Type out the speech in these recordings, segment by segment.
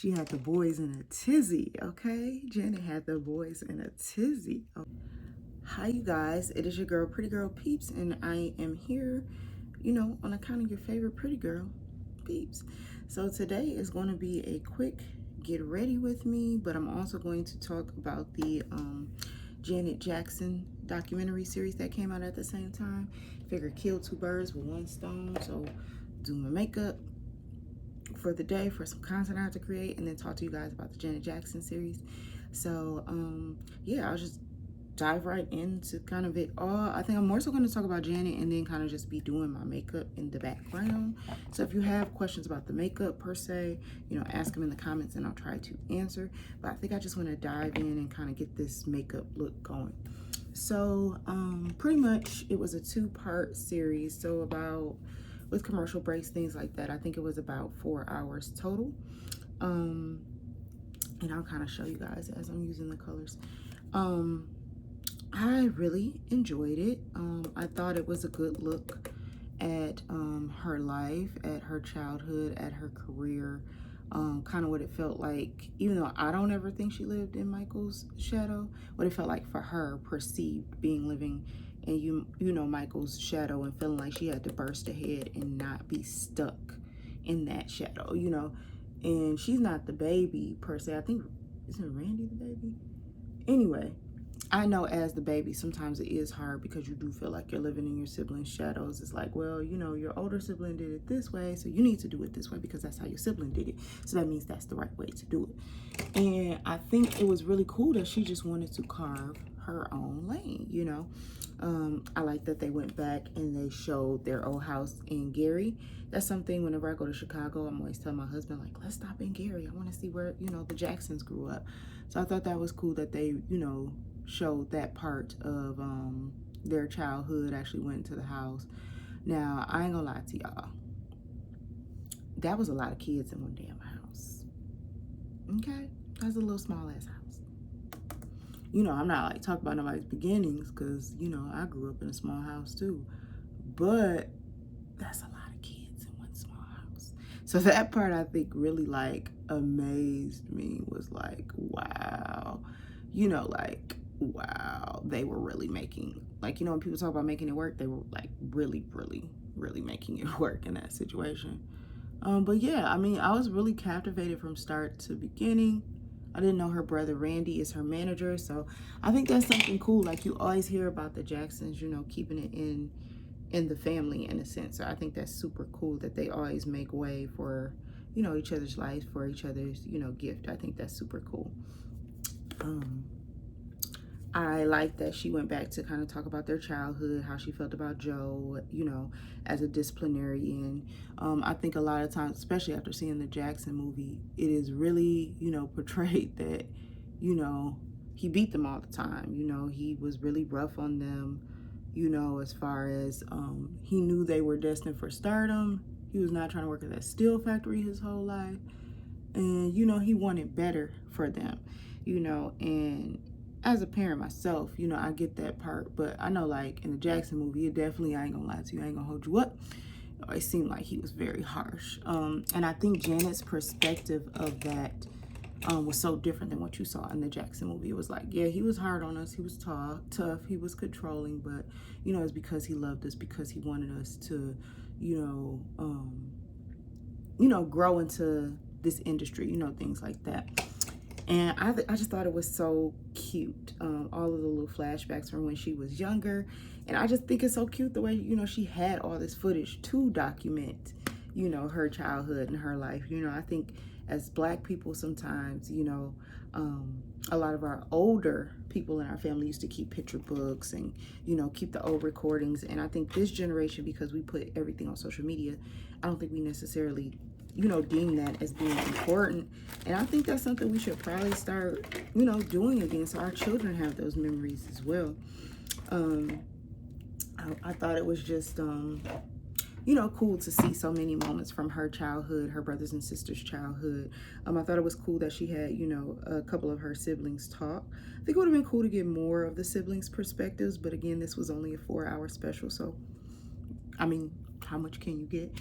She had the boys in a tizzy, okay? Janet had the boys in a tizzy. Oh. Hi, you guys. It is your girl, Pretty Girl Peeps, and I am here, on account of your favorite pretty girl, Peeps. So today is going to be a quick get ready with me, but I'm also going to talk about the Janet Jackson documentary series that came out at the same time. Figured kill two birds with one stone. So do my makeup for the day for some content I have to create, and then talk to you guys about the Janet Jackson series. So yeah, I'll just dive right into kind of it all. I think I'm more so going to talk about Janet and then kind of just be doing my makeup in the background. So if you have questions about the makeup per se, ask them in the comments and I'll try to answer. But I think I just want to dive in and kind of get this makeup look going. So pretty much it was a two-part series. So about, with commercial breaks, things like that, I think it was about 4 hours total. And I'll kind of show you guys as I'm using the colors. I really enjoyed it. I thought it was a good look at her life, at her childhood, at her career, kind of what it felt like, even though I don't ever think she lived in Michael's shadow, what it felt like for her, perceived being living in Michael's shadow, and feeling like she had to burst ahead and not be stuck in that shadow, and she's not the baby per se. I think, isn't Randy the baby? Anyway, I know as the baby, sometimes it is hard because you do feel like you're living in your sibling's shadows. It's like, well, your older sibling did it this way, so you need to do it this way because that's how your sibling did it. So that means that's the right way to do it. And I think it was really cool that she just wanted to carve her own lane, I like that they went back and they showed their old house in Gary. That's something whenever I go to Chicago, I'm always telling my husband, like, let's stop in Gary. I want to see where, the Jacksons grew up. So I thought that was cool that they, showed that part of their childhood, actually went into the house. Now, I ain't gonna lie to y'all. That was a lot of kids in one damn house. Okay? That's a little small ass house. I'm not like talking about nobody's beginnings because, I grew up in a small house too. But that's a lot of kids in one small house. So that part I think really like amazed me, was like, wow. Wow, they were really making, like, when people talk about making it work, they were like really, really, really making it work in that situation. But yeah, I mean, I was really captivated from start to beginning. I didn't know her brother Randy is her manager, so I think that's something cool. Like, you always hear about the Jacksons, keeping it in the family in a sense. So I think that's super cool that they always make way for, each other's lives, for each other's, gift. I think that's super cool. I like that she went back to kind of talk about their childhood, how she felt about Joe, as a disciplinarian. I think a lot of times, especially after seeing the Jackson movie, it is really, portrayed that, he beat them all the time. He was really rough on them, as far as he knew they were destined for stardom. He was not trying to work at that steel factory his whole life. And, he wanted better for them, and as a parent myself, I get that part, but I know, like, in the Jackson movie, it definitely, I ain't gonna lie to you, I ain't gonna hold you up, it seemed like he was very harsh. And I think Janet's perspective of that was so different than what you saw in the Jackson movie. It was like, yeah, he was hard on us, he was tough, he was controlling, but, it's because he loved us, because he wanted us to, grow into this industry, things like that. And I just thought it was so cute. All of the little flashbacks from when she was younger. And I just think it's so cute the way, she had all this footage to document, her childhood and her life. I think as Black people sometimes, a lot of our older people in our family used to keep picture books and, keep the old recordings. And I think this generation, because we put everything on social media, I don't think we necessarily deem that as being important. And I think that's something we should probably start, doing again, so our children have those memories as well. I thought it was just, cool to see so many moments from her childhood, her brothers and sisters' childhood. I thought it was cool that she had, a couple of her siblings talk. I think it would have been cool to get more of the siblings' perspectives, but again, this was only a 4-hour special, so, I mean, how much can you get?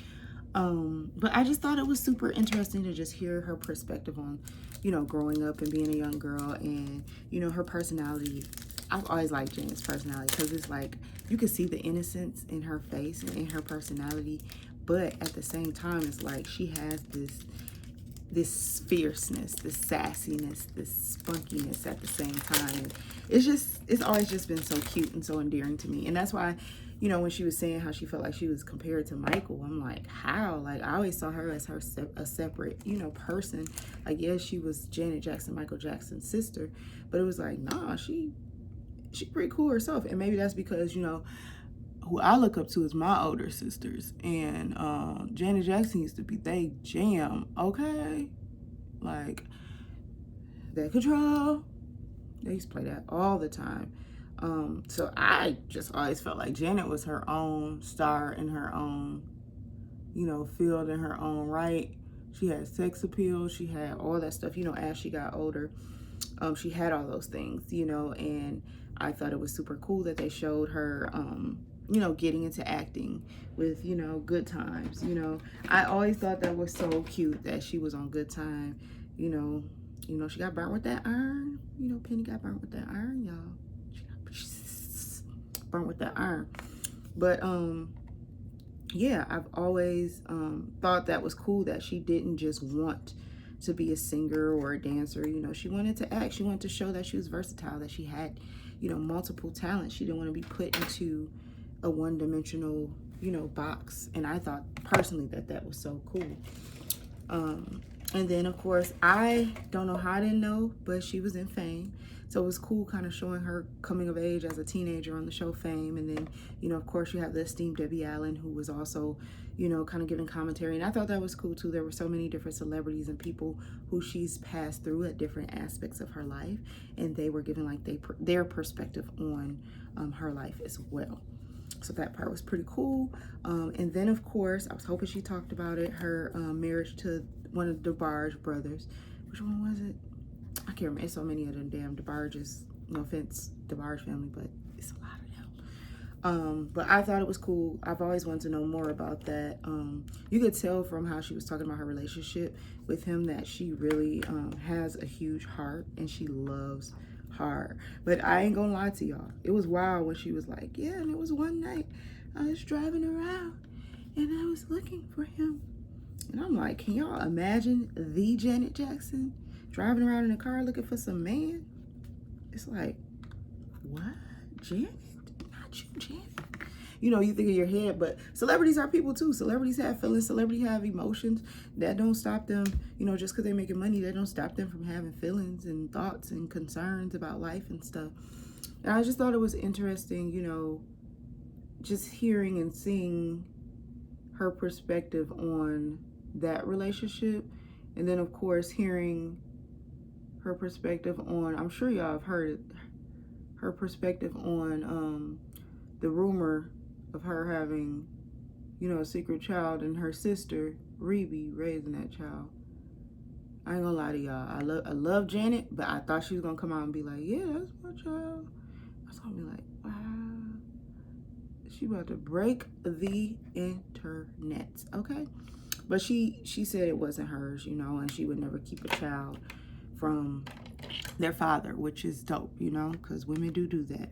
But I just thought it was super interesting to just hear her perspective on, growing up and being a young girl, and, her personality. I've always liked Janet's personality because it's like you could see the innocence in her face and in her personality, but at the same time, it's like she has this fierceness, this sassiness, this spunkiness at the same time. And it's always just been so cute and so endearing to me. And that's why, when she was saying how she felt like she was compared to Michael, I'm like, how? Like, I always saw her as a separate, person. Like, yes, she was Janet Jackson, Michael Jackson's sister, but it was like, nah, she pretty cool herself. And maybe that's because, who I look up to is my older sisters, and Janet Jackson used to be they jam, okay? Like, that control, they used to play that all the time. So I just always felt like Janet was her own star in her own, field in her own right. She had sex appeal, she had all that stuff, as she got older. She had all those things, and I thought it was super cool that they showed her, getting into acting with, Good Times. I always thought that was so cute that she was on Good Time. She got burnt with that iron. Penny got burnt with that iron, y'all. She got burnt with that iron. But yeah, I've always thought that was cool that she didn't just want to be a singer or a dancer. She wanted to act. She wanted to show that she was versatile, that she had, multiple talents. She didn't want to be put into a one-dimensional, box. And I thought personally that was so cool. And then, of course, I don't know how I didn't know, but she was in Fame. So it was cool kind of showing her coming of age as a teenager on the show Fame. And then, of course, you have the esteemed Debbie Allen, who was also, kind of giving commentary. And I thought that was cool, too. There were so many different celebrities and people who she's passed through at different aspects of her life. And they were giving, like, their perspective on her life as well. So that part was pretty cool. And then, of course, I was hoping she talked about it, her marriage to one of the DeBarge brothers. Which one was it? I can't remember. It's so many of them damn DeBarges. No offense, DeBarge family, but it's a lot of them. But I thought it was cool. I've always wanted to know more about that. You could tell from how she was talking about her relationship with him that she really has a huge heart and she loves hard. But I ain't gonna lie to y'all. It was wild when she was like, yeah, and it was one night I was driving around and I was looking for him. And I'm like, can y'all imagine the Janet Jackson driving around in a car looking for some man? It's like, what? Janet? Not you, Janet. You think in your head, but celebrities are people too. Celebrities have feelings. Celebrities have emotions. That don't stop them, just because they're making money, that don't stop them from having feelings and thoughts and concerns about life and stuff. And I just thought it was interesting, just hearing and seeing her perspective on that relationship. And then, of course, hearing her perspective on, I'm sure y'all have heard it, her perspective on the rumor of her having, a secret child and her sister, Rebe, raising that child. I ain't gonna lie to y'all. I love Janet, but I thought she was gonna come out and be like, yeah, that's my child. I was gonna be like, wow. She about to break the internet, okay? But she said it wasn't hers, and she would never keep a child from their father, which is dope, because women do that.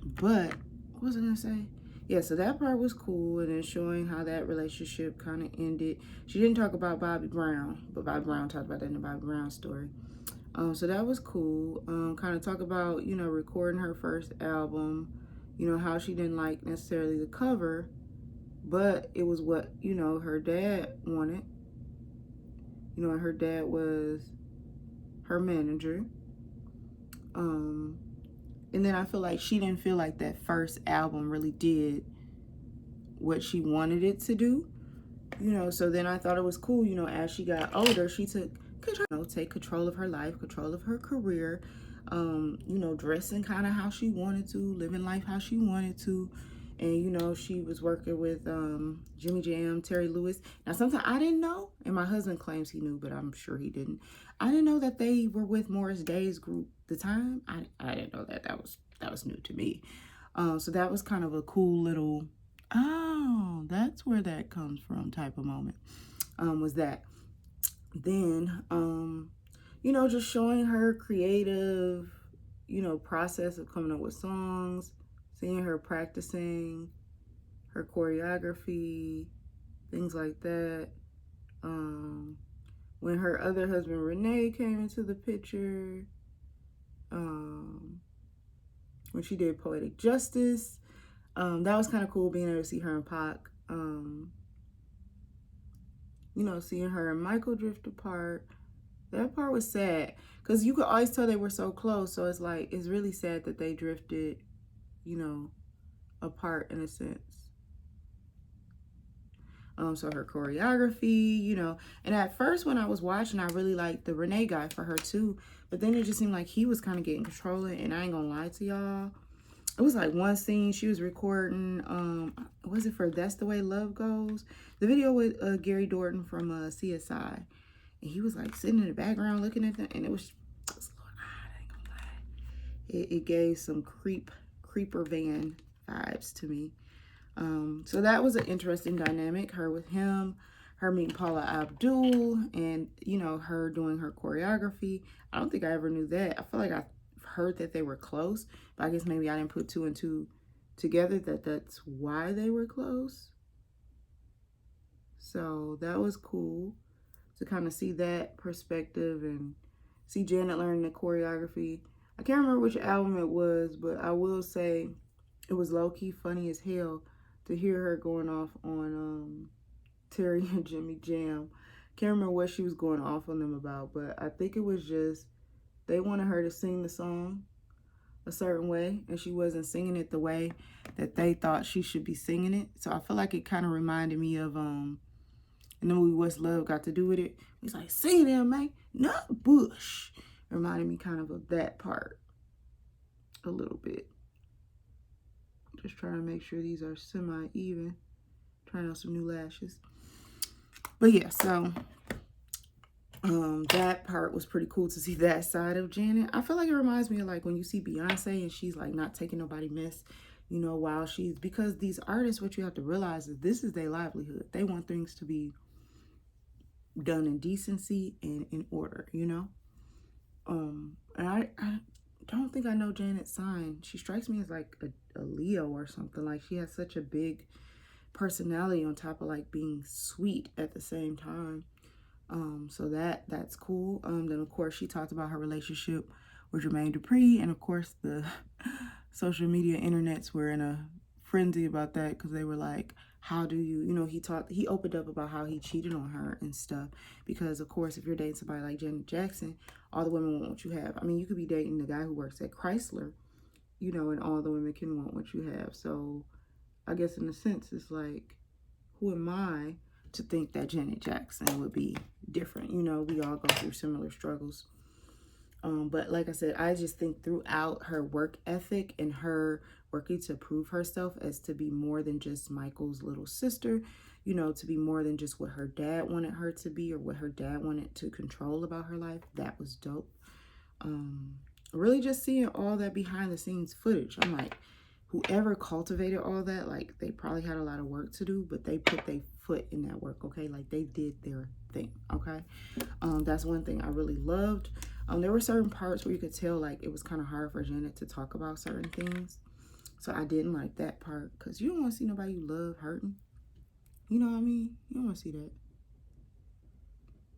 But what was I gonna say? Yeah, so that part was cool, and then showing how that relationship kind of ended. She didn't talk about Bobby Brown, but Bobby Brown talked about that in the Bobby Brown story. So that was cool. Kind of talk about, recording her first album, how she didn't like necessarily the cover, but it was what, her dad wanted. And her dad was her manager. And then I feel like she didn't feel like that first album really did what she wanted it to do. So then I thought it was cool, as she got older, she took control, take control of her life, control of her career, dressing kind of how she wanted to, living life how she wanted to. And, she was working with Jimmy Jam, Terry Lewis. Now, sometimes I didn't know, and my husband claims he knew, but I'm sure he didn't. I didn't know that they were with Morris Day's group the time. I didn't know that. That was new to me. So that was kind of a cool little Oh, that's where that comes from type of moment. Was that. Then, just showing her creative, process of coming up with songs, seeing her practicing her choreography, things like that. When her other husband Renee came into the picture, when she did Poetic Justice, that was kind of cool being able to see her and Pac. Seeing her and Michael drift apart. That part was sad because you could always tell they were so close. So it's like, it's really sad that they drifted, apart in a sense. So her choreography, and at first when I was watching, I really liked the Renee guy for her too. But then it just seemed like he was kind of getting controlling, and I ain't gonna lie to y'all. It was like one scene she was recording, was it for That's the Way Love Goes? The video with Gary Dorton from CSI. And he was like sitting in the background looking at them, and it was a little odd, I ain't gonna lie. It gave some creeper van vibes to me. So that was an interesting dynamic, her with him, her meeting Paula Abdul, and her doing her choreography. I don't think I ever knew that. I feel like I heard that they were close, but I guess maybe I didn't put two and two together that's why they were close. So that was cool to kind of see that perspective and see Janet learning the choreography. I can't remember which album it was, but I will say it was low-key funny as hell to hear her going off on Terry and Jimmy Jam. Can't remember what she was going off on them about, but I think it was just they wanted her to sing the song a certain way, and she wasn't singing it the way that they thought she should be singing it. So I feel like it kind of reminded me of in the movie What's Love Got to Do With It. He's like, sing it, man, not Bush. Reminded me kind of that part a little bit. Just trying to make sure these are semi-even. Trying out some new lashes. But yeah, so that part was pretty cool to see that side of Janet. I feel like it reminds me of like when you see Beyonce and she's like not taking nobody mess, while she's, because these artists, what you have to realize is this is their livelihood. They want things to be done in decency and in order, And I don't think I know Janet's sign. She strikes me as like a Leo or something. Like she has such a big personality on top of like being sweet at the same time. So that's cool. Then of course she talked about her relationship with Jermaine Dupree, and of course the social media internets were in a frenzy about that because they were like, how do you, he opened up about how he cheated on her and stuff, because of course if you're dating somebody like Janet Jackson, all the women want what you have. I mean, you could be dating the guy who works at Chrysler, and all the women can want what you have. So I guess in a sense it's like, who am I to think that Janet Jackson would be different? We all go through similar struggles. But like I said, I just think throughout her work ethic and her working to prove herself as to be more than just Michael's little sister, to be more than just what her dad wanted her to be or what her dad wanted to control about her life, that was dope. Really just seeing all that behind the scenes footage, I'm like, whoever cultivated all that, like they probably had a lot of work to do, but they put their foot in that work, okay? Like they did their thing, okay? That's one thing I really loved. There were certain parts where you could tell like it was kind of hard for Janet to talk about certain things. So I didn't like that part because you don't want to see nobody you love hurting. You know what I mean? You don't want to see that.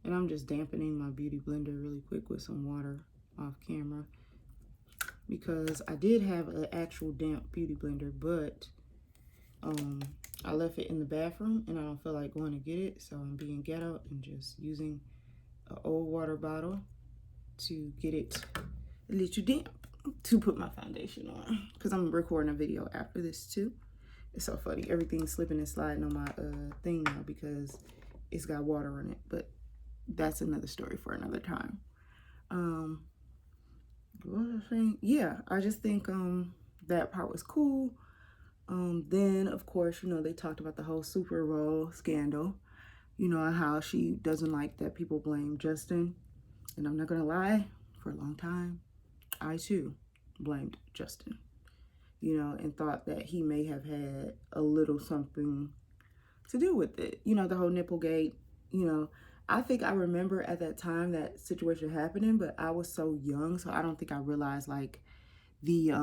And I'm just dampening my beauty blender really quick with some water off camera, because I did have an actual damp beauty blender, but I left it in the bathroom and I don't feel like going to get it. So I'm being ghetto and just using an old water bottle to get it a little damp to put my foundation on, because I'm recording a video after this too. It's so funny. Everything's slipping and sliding on my thing now because it's got water on it, but that's another story for another time. What was I saying? Yeah, I just think that part was cool. Then of course, they talked about the whole Super Bowl scandal, how she doesn't like that people blame Justin. And I'm not gonna lie, for a long time, I too blamed Justin. you know, and thought that he may have had a little something to do with it. You know, the whole Nipplegate, you know, I think I remember at that time that situation happening, but I was so young, so I don't think I realized like the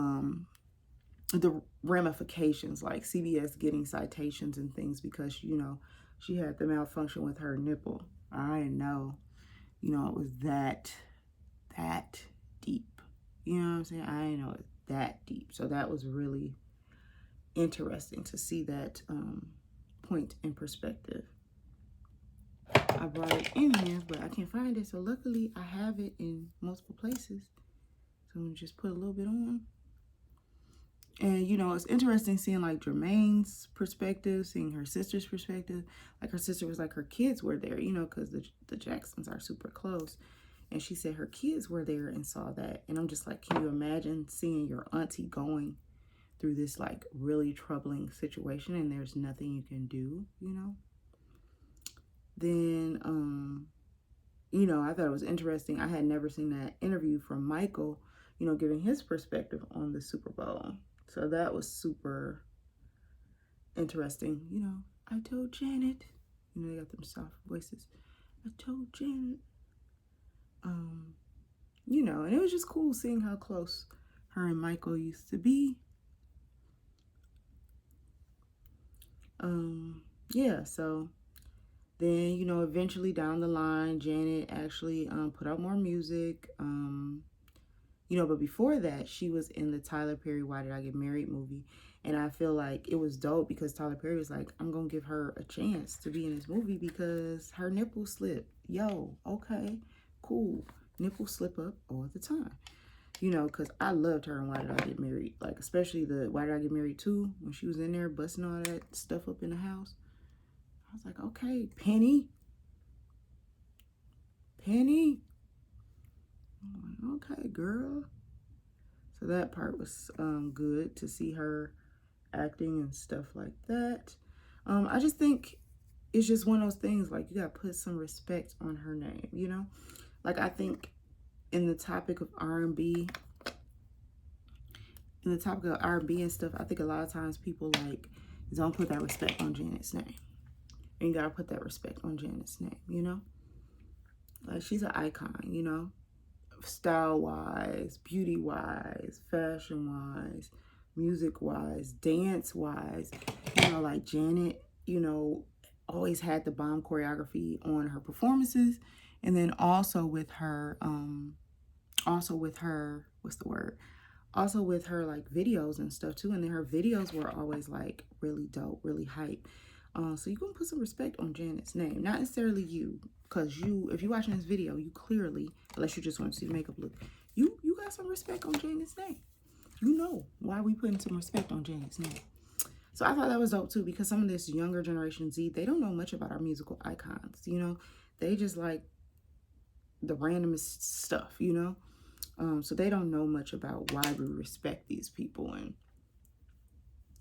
ramifications, like CBS getting citations and things because, you know, she had the malfunction with her nipple. I didn't know, you know, it was that deep. You know what I'm saying? I didn't know it was that deep. So that was really interesting to see that point in perspective. I brought it in here, but I can't find it. So luckily I have it in multiple places. So I'm gonna just put a little bit on. And, you know, it's interesting seeing like Jermaine's perspective, seeing her sister's perspective. Like her sister was like her kids were there, you know, because the Jacksons are super close. And she said her kids were there and saw that. And I'm just like, can you imagine seeing your auntie going through this like really troubling situation and there's nothing you can do, you know? Then, you know, I thought it was interesting. I had never seen that interview from Michael, you know, giving his perspective on the Super Bowl. So that was super interesting. You know, I told Janet, you know, they got them soft voices. I told Janet. You know, and it was just cool seeing how close her and Michael used to be. Yeah, so then, you know, eventually down the line, Janet actually put out more music. You know, but before that, she was in the Tyler Perry Why Did I Get Married movie. And I feel like it was dope because Tyler Perry was like, I'm going to give her a chance to be in this movie because her nipple slipped. Yo, okay, cool. Nipples slip up all the time. You know, because I loved her in Why Did I Get Married? Like, especially the Why Did I Get Married 2, when she was in there busting all that stuff up in the house. I was like, okay, Penny. Okay, girl. So that part was good to see her acting and stuff like that. I just think it's just one of those things, like, you got to put some respect on her name, you know? Like, I think in the topic of R&B, and stuff, I think a lot of times people, like, don't put that respect on Janet's name. And you got to put that respect on Janet's name, you know? Like, she's an icon, you know? Style-wise, beauty-wise, fashion-wise, music-wise, dance-wise. You know, like Janet, you know, always had the bomb choreography on her performances. And then also with her, what's the word? Also with her, like, videos and stuff, too. And then her videos were always, like, really dope, really hype. So you're going to put some respect on Janet's name. Not necessarily you, because if you're watching this video, you clearly, unless you just want to see the makeup look, you got some respect on Janet's name. You know why we putting some respect on Janet's name. So I thought that was dope, too, because some of this younger generation Z, they don't know much about our musical icons, you know? They just like the randomest stuff, you know? So they don't know much about why we respect these people and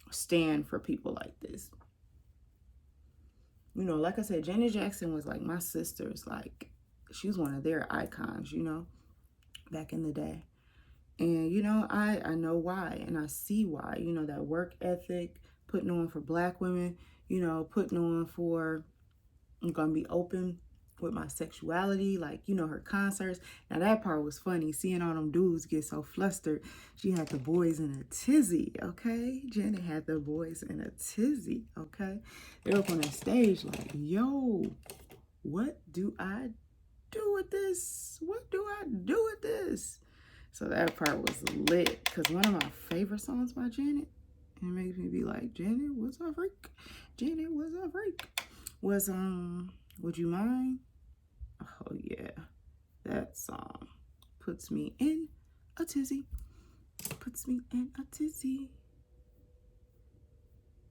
stand for people like this. You know, like I said, Janet Jackson was like my sister's, like, she was one of their icons, you know, back in the day. And, you know, I know why, and I see why, you know, that work ethic, putting on for Black women, you know, putting on for, I'm going to be open with my sexuality, like, you know, her concerts. Now that part was funny, seeing all them dudes get so flustered. She had the boys in a tizzy, okay? Janet had the boys in a tizzy, okay? They were up on that stage like, yo, what do I do with this? What do I do with this? So that part was lit, because one of my favorite songs by Janet, it makes me be like, Janet was a freak. Janet was a freak. Was, Would You Mind? Oh, yeah. That song puts me in a tizzy. Puts me in a tizzy.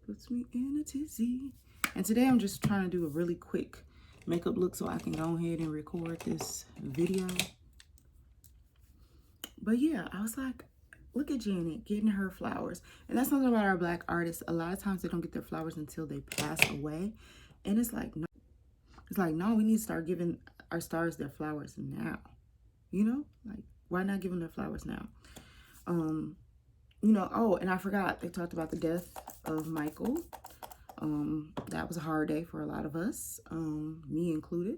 Puts me in a tizzy. And today I'm just trying to do a really quick makeup look so I can go ahead and record this video. But yeah, I was like, look at Janet getting her flowers. And that's something about our Black artists. A lot of times they don't get their flowers until they pass away. And it's like, no. It's like, no, we need to start giving our stars their flowers now. You know? Like, why not give them their flowers now? you know, oh, and I forgot, they talked about the death of Michael. That was a hard day for a lot of us, me included.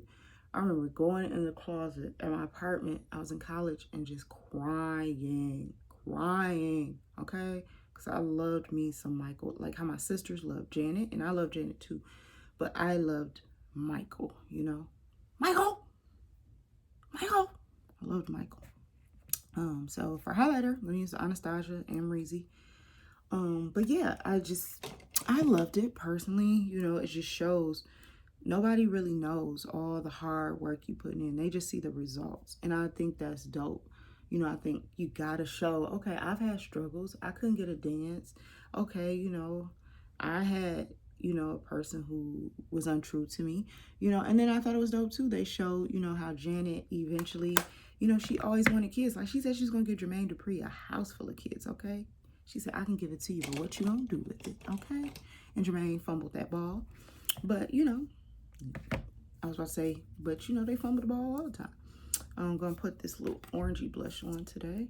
I remember going in the closet at my apartment. I was in college and just crying, okay? Because I loved me some Michael, like how my sisters loved Janet, and I loved Janet too. But I loved Michael, you know? Michael! Michael! I loved Michael. So for highlighter, I'm going to use the Anastasia and Reezy. But yeah, I loved it personally. You know, it just shows nobody really knows all the hard work you put in. They just see the results. And I think that's dope. You know, I think you gotta show, okay, I've had struggles. I couldn't get a dance. Okay, you know, I had, you know, a person who was untrue to me, you know, and then I thought it was dope too. They showed, you know, how Janet eventually, you know, she always wanted kids. Like she said she's gonna give Jermaine Dupree a house full of kids, okay? She said, I can give it to you, but what you gonna do with it, okay? And Jermaine fumbled that ball. But, you know, I was about to say, but you know, they fumble the ball all the time. I'm gonna put this little orangey blush on today.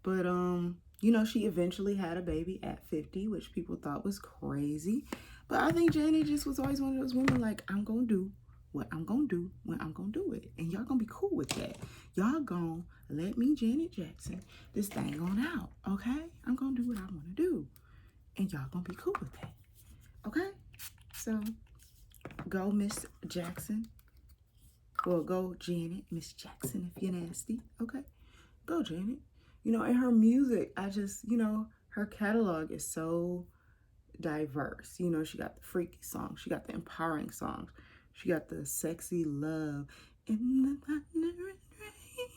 But, you know, she eventually had a baby at 50, which people thought was crazy. But I think Janet just was always one of those women like, I'm gonna do what I'm gonna do when I'm gonna do it. And y'all gonna be cool with that. Y'all gonna let me, Janet Jackson, this thing on out, okay? I'm gonna do what I wanna do. And y'all gonna be cool with that, okay? So, go Miss Jackson. Well, go Janet, Miss Jackson if you're nasty, okay? Go Janet. You know, and her music, I just, you know, her catalog is so diverse. You know, she got the freaky songs, she got the empowering songs, she got the sexy love in the thunder and rain.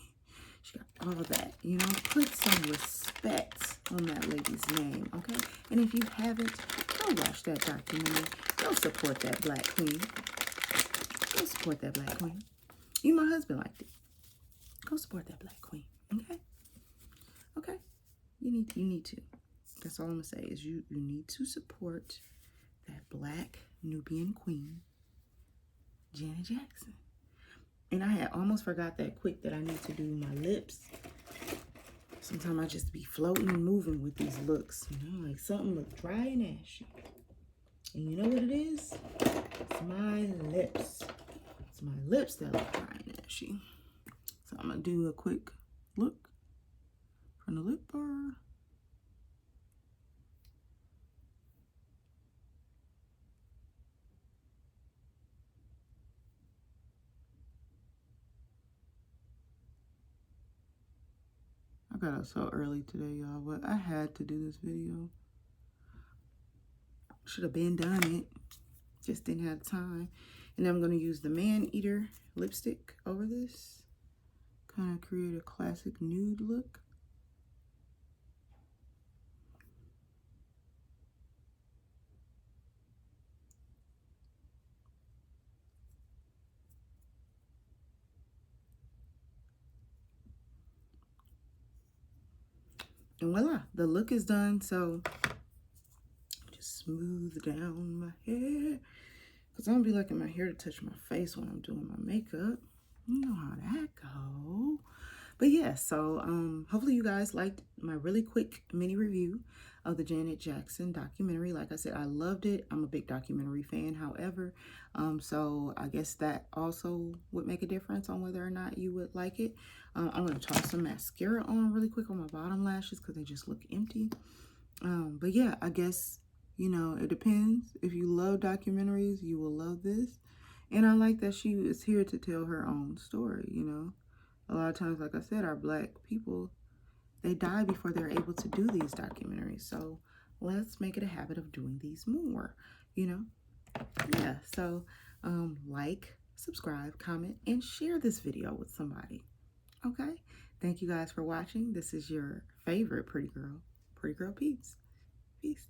She got all of that. You know, put some respect on that lady's name, okay? And if you haven't, go watch that documentary. Go support that black queen. Go support that black queen. Even my husband liked it. Go support that black queen, okay? Okay? You need to. That's all I'm gonna say is you need to support that black Nubian queen, Janet Jackson. And I had almost forgot that quick that I need to do my lips. Sometimes I just be floating and moving with these looks, you know, like something look dry and ashy. And you know what it is? It's my lips. It's my lips that look dry and ashy. So I'm gonna do a quick look from the lip bar. I got up so early today, y'all, but I had to do this video. Should have been done it. Just didn't have time. And I'm going to use the Man Eater lipstick over this. Kind of create a classic nude look. And voila, the look is done. So just smooth down my hair. Because I don't be liking my hair to touch my face when I'm doing my makeup. You know how that go. But yeah, so hopefully you guys liked my really quick mini review of the Janet Jackson documentary. Like I said, I loved it. I'm a big documentary fan, however. So I guess that also would make a difference on whether or not you would like it. I'm going to toss some mascara on really quick on my bottom lashes because they just look empty. But yeah, I guess, you know, it depends. If you love documentaries, you will love this. And I like that she is here to tell her own story, you know. A lot of times, like I said, our black people, they die before they're able to do these documentaries. So let's make it a habit of doing these more, you know? Yeah, so like, subscribe, comment, and share this video with somebody, okay? Thank you guys for watching. This is your favorite Pretty Girl Peeps. Peace.